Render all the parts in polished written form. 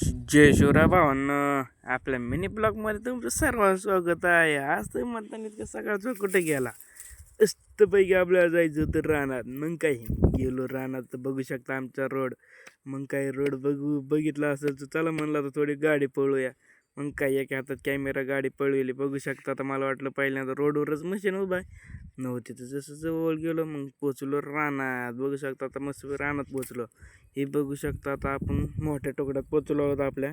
जय शिवराय भावांनो. आपल्या मिनी ब्लॉगमध्ये तुमचं सर्वांचं स्वागत आहे. आज तर म्हणताना इतकं सकाळचं कुठे गेला मस्तपैकी आपल्याला जायचं होतं रानात. मग काही गेलो रानात तर बघू शकता आमचा रोड. मग काही रोड बघितला असेल तर चला म्हणलं तर थोडी गाडी पळूया. मग काही एका हातात कॅमेरा गाडी पळविली बघू शकता. आता मला वाटलं पहिल्यांदा रोडवरच मशीन उभा आहे नव्हती तर जसं जवळ गेलो मग पोचलो रानात. बघू शकता आता मस्त रानात पोचलो. हे बघू शकता आता आपण मोठ्या तुकड्यात पोचलो आहोत आपल्या.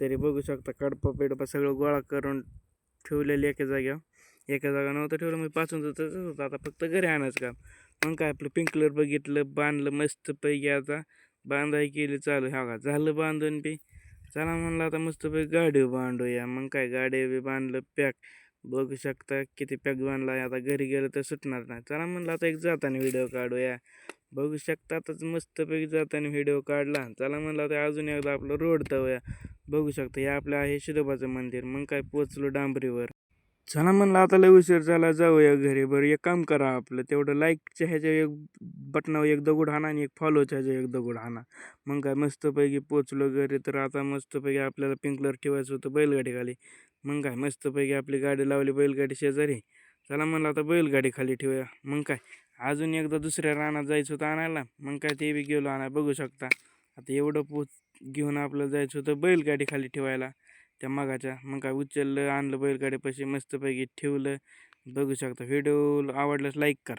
तरी बघू शकता कडपा पेडपा सगळं गोळा करून ठेवलेली एका जाग्यावर. एका जागा नव्हतं ठेवलं मी पाचून होतं. आता फक्त घरी आणायचं काम. मग काय आपलं पिंकलर बघितलं बांधलं मस्त पैकी. आता बांधाई केली चालू. ह्या का झालं बांधून बी. चला म्हणलं आता मस्तपैकी गाडी बांधूया. मग काय गाडी बी बांधलं पॅक. बघू शकता किती पॅक बांधला. आता घरी गेलं तर सुटणार नाही. चला म्हणलं आता एक जाताना व्हिडिओ काढूया. बघू शकता आताच मस्तपैकी जाताना व्हिडिओ काढला. चला म्हणलं आता अजून एकदा आपलं रोड तवया. बघू शकता हे आपलं आहे शिरोबाचं मंदिर. मग काय पोचलो डांबरीवर. चला म्हणलं आता लय उशीर झाला जाऊया घरी. बरं एक काम करा आपलं तेवढं लाईकच्या ह्याच्या एक बटनावर एक दगड हाणा आणि एक फॉलोच्या ह्याच्या एक दगड हाणा. मग काय मस्तपैकी पोचलो घरी. तर आता मस्तपैकी आपल्याला पिंकलर ठेवायचं होतं बैलगाडी खाली. मग काय मस्तपैकी आपली गाडी लावली बैलगाडी शेजारी. चला म्हणलं आता बैलगाडी खाली ठेवूया. मग काय अजून एकदा दुसऱ्या रानात जायचं होतं आणायला. मग काय ते बी गेलो आणाय. बघू शकता आता एवढं घेऊन आपलं जायचं होतं बैलगाडी खाली ठेवायला त्या मगाच्या. मग काय उचललं आणलं बैलगाडीपाशी मस्तपैकी ठेवलं. बघू शकता व्हिडिओ आवडल्यास लाईक करा.